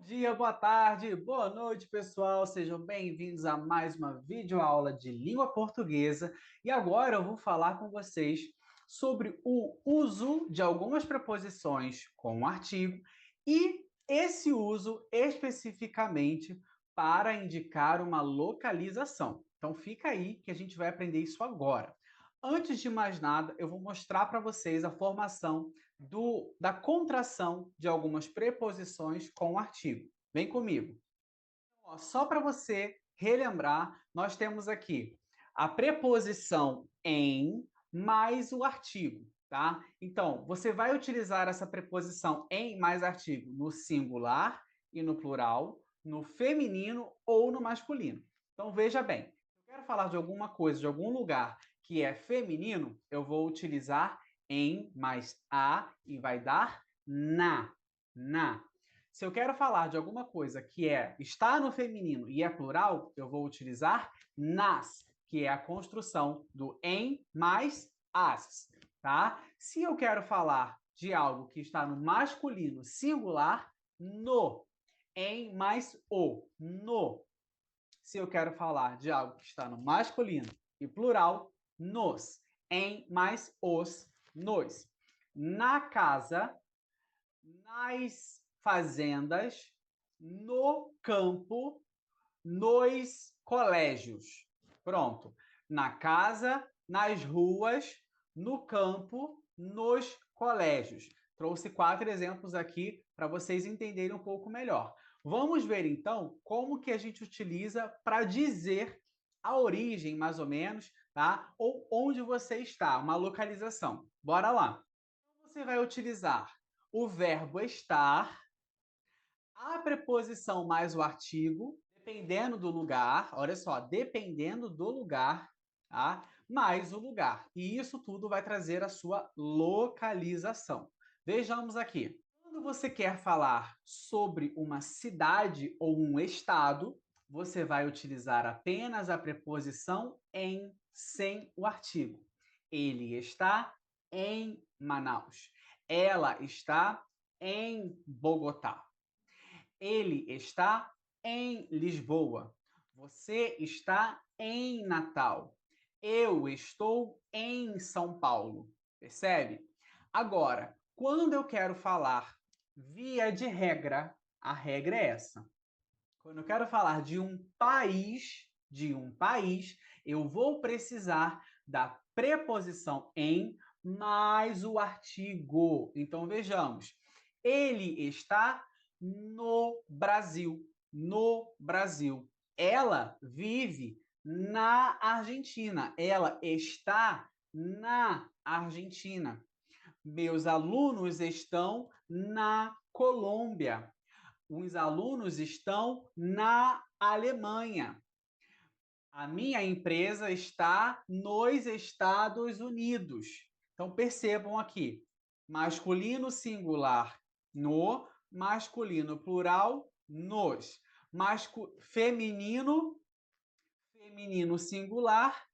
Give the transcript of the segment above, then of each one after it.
Dia, boa tarde, boa noite, pessoal. Sejam bem-vindos a mais uma videoaula de língua portuguesa. E agora eu vou falar com vocês sobre o uso de algumas preposições com o artigo e esse uso especificamente para indicar uma localização. Então fica aí que a gente vai aprender isso agora. Antes de mais nada, eu vou mostrar para vocês a formação da contração de algumas preposições com o artigo. Vem comigo. Ó, só para você relembrar, nós temos aqui a preposição em mais o artigo, tá? Então, você vai utilizar essa preposição em mais artigo no singular e no plural, no feminino ou no masculino. Então, veja bem, se eu quero falar de alguma coisa, de algum lugar que é feminino, eu vou utilizar em mais a e vai dar na. Se eu quero falar de alguma coisa que está no feminino e é plural, eu vou utilizar nas, que é a construção do em mais as, tá? Se eu quero falar de algo que está no masculino singular, no, em mais o, no. Se eu quero falar de algo que está no masculino e plural, nos, em mais os, nos. Na casa, nas fazendas, no campo, nos colégios. Pronto. Na casa, nas ruas, no campo, nos colégios. Trouxe 4 exemplos aqui para vocês entenderem um pouco melhor. Vamos ver então como que a gente utiliza para dizer a origem, mais ou menos, tá? Ou onde você está, uma localização. Bora lá. Você vai utilizar o verbo estar, a preposição mais o artigo, dependendo do lugar, olha só, dependendo do lugar, tá? Mais o lugar. E isso tudo vai trazer a sua localização. Vejamos aqui. Quando você quer falar sobre uma cidade ou um estado, você vai utilizar apenas a preposição em, sem o artigo. Ele está em Manaus. Ela está em Bogotá. Ele está em Lisboa. Você está em Natal. Eu estou em São Paulo. Percebe? Agora, quando eu quero falar via de regra, a regra é essa. Quando eu quero falar de um país, eu vou precisar da preposição em mais o artigo. Então vejamos. Ele está no Brasil. No Brasil. Ela vive na Argentina. Ela está na Argentina. Meus alunos estão na Colômbia. Os alunos estão na Alemanha. A minha empresa está nos Estados Unidos. Então percebam aqui: masculino singular no, masculino plural nos, feminino singular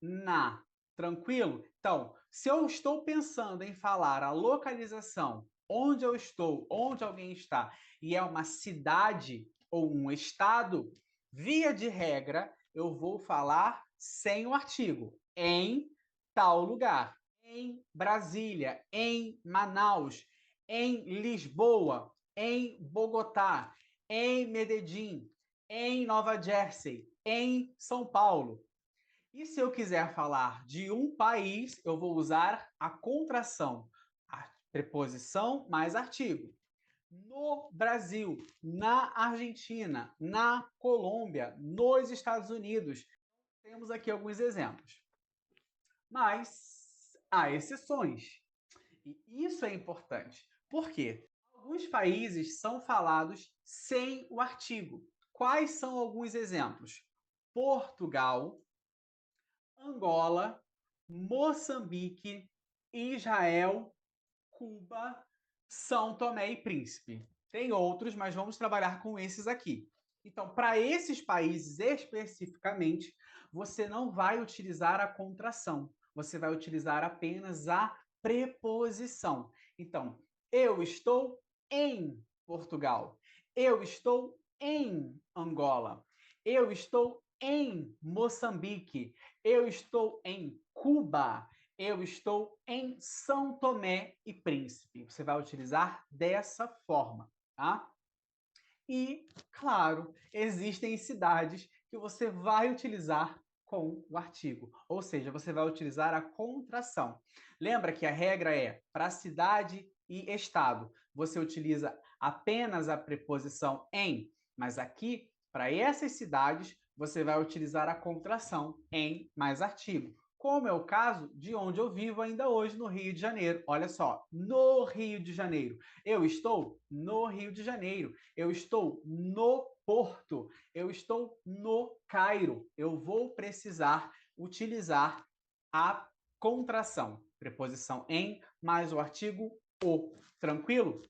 na. Tranquilo? Então, se eu estou pensando em falar a localização, onde eu estou, onde alguém está, e é uma cidade ou um estado, via de regra, eu vou falar sem o artigo, em tal lugar, em Brasília, em Manaus, em Lisboa, em Bogotá, em Medellín, em Nova Jersey, em São Paulo. E se eu quiser falar de um país, eu vou usar a contração, a preposição mais artigo. No Brasil, na Argentina, na Colômbia, nos Estados Unidos. Temos aqui alguns exemplos. Mas há exceções. E isso é importante. Por quê? Alguns países são falados sem o artigo. Quais são alguns exemplos? Portugal, Angola, Moçambique, Israel, Cuba, São Tomé e Príncipe. Tem outros, mas vamos trabalhar com esses aqui. Então, para esses países especificamente, você não vai utilizar a contração, você vai utilizar apenas a preposição. Então, eu estou em Portugal. Eu estou em Angola. Eu estou em Moçambique. Eu estou em Cuba. Eu estou em São Tomé e Príncipe. Você vai utilizar dessa forma, tá? E, claro, existem cidades que você vai utilizar com o artigo, ou seja, você vai utilizar a contração. Lembra que a regra é para cidade e estado, você utiliza apenas a preposição em, mas aqui, para essas cidades, você vai utilizar a contração em mais artigo. Como é o caso de onde eu vivo ainda hoje, no Rio de Janeiro. Olha só, no Rio de Janeiro. Eu estou no Rio de Janeiro. Eu estou no Porto, eu estou no Cairo. Eu vou precisar utilizar a contração, preposição em mais o artigo o. Tranquilo?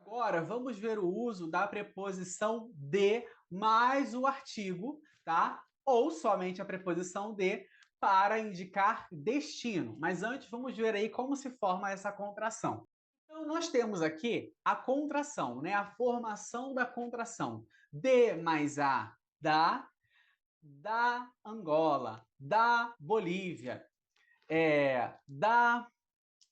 Agora vamos ver o uso da preposição de mais o artigo, tá? Ou somente a preposição de para indicar destino. Mas antes vamos ver aí como se forma essa contração. Então, nós temos aqui a contração, né? A formação da contração. De mais a, da Angola, da Bolívia, da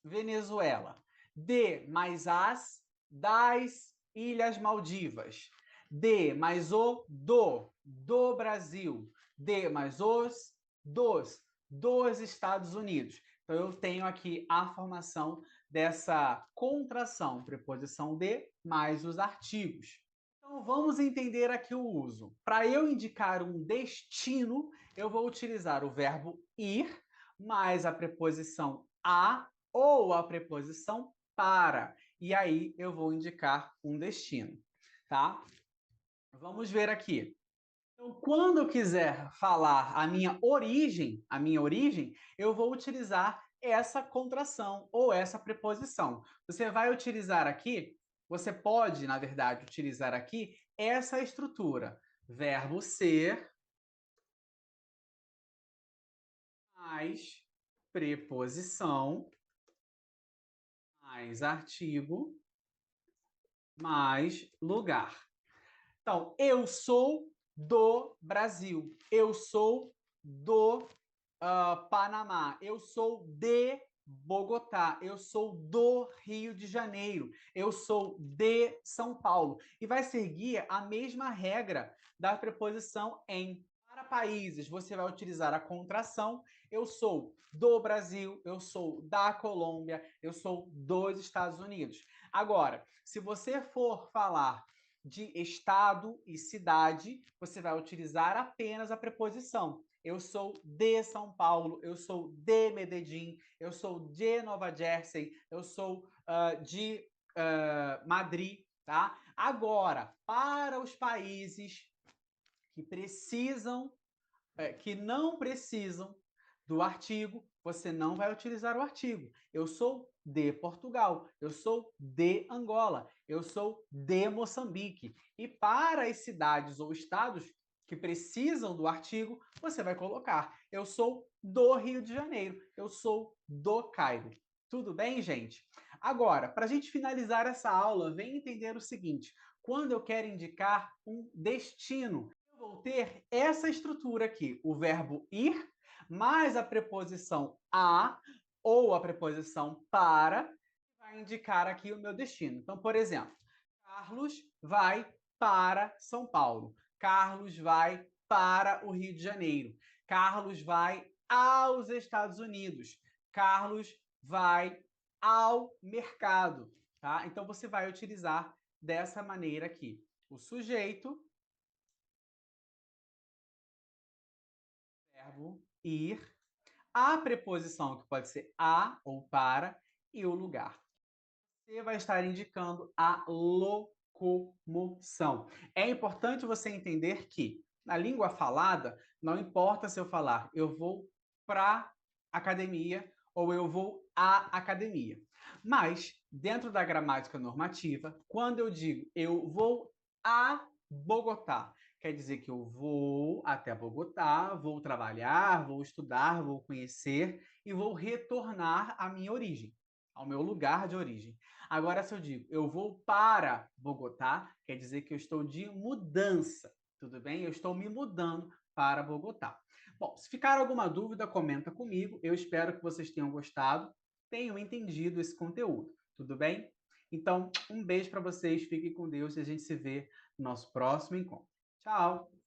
Venezuela. De mais as, das Ilhas Maldivas. De mais o, do Brasil. De mais os, dos Estados Unidos. Então, eu tenho aqui a formação dessa contração, preposição de, mais os artigos. Então, vamos entender aqui o uso. Para eu indicar um destino, eu vou utilizar o verbo ir, mais a preposição a ou a preposição para. E aí, eu vou indicar um destino, tá? Vamos ver aqui. Então, quando eu quiser falar a minha origem, eu vou utilizar essa contração ou essa preposição. Você vai utilizar aqui, você pode, na verdade, utilizar aqui essa estrutura. Verbo ser mais preposição mais artigo mais lugar. Então, eu sou do Brasil. Eu sou do Panamá. Eu sou de Bogotá. Eu sou do Rio de Janeiro. Eu sou de São Paulo. E vai seguir a mesma regra da preposição em. Para países, você vai utilizar a contração. Eu sou do Brasil, eu sou da Colômbia, eu sou dos Estados Unidos. Agora, se você for falar de estado e cidade, você vai utilizar apenas a preposição. Eu sou de São Paulo, eu sou de Medellín, eu sou de Nova Jersey, eu sou de Madrid, tá? Agora, para os países que precisam, que não precisam do artigo, você não vai utilizar o artigo. Eu sou de Portugal, eu sou de Angola, eu sou de Moçambique. E para as cidades ou estados que precisam do artigo, você vai colocar: eu sou do Rio de Janeiro, eu sou do Cairo. Tudo bem, gente? Agora, para a gente finalizar essa aula, vem entender o seguinte: quando eu quero indicar um destino, eu vou ter essa estrutura aqui, o verbo ir mais a preposição a ou a preposição para, vai indicar aqui o meu destino. Então, por exemplo, Carlos vai para São Paulo. Carlos vai para o Rio de Janeiro. Carlos vai aos Estados Unidos. Carlos vai ao mercado, tá? Então você vai utilizar dessa maneira aqui. O sujeito, verbo ir, a preposição que pode ser a ou para e o lugar. Você vai estar indicando a locomoção. É importante você entender que na língua falada, não importa se eu falar eu vou para academia ou eu vou à academia. Mas, dentro da gramática normativa, quando eu digo eu vou a Bogotá, quer dizer que eu vou até Bogotá, vou trabalhar, vou estudar, vou conhecer e vou retornar à minha origem. ao meu lugar de origem. Agora, se eu digo eu vou para Bogotá, quer dizer que eu estou de mudança, tudo bem? Eu estou me mudando para Bogotá. Bom, se ficar alguma dúvida, comenta comigo. Eu espero que vocês tenham gostado, tenham entendido esse conteúdo, tudo bem? Então, um beijo para vocês, fiquem com Deus e a gente se vê no nosso próximo encontro. Tchau!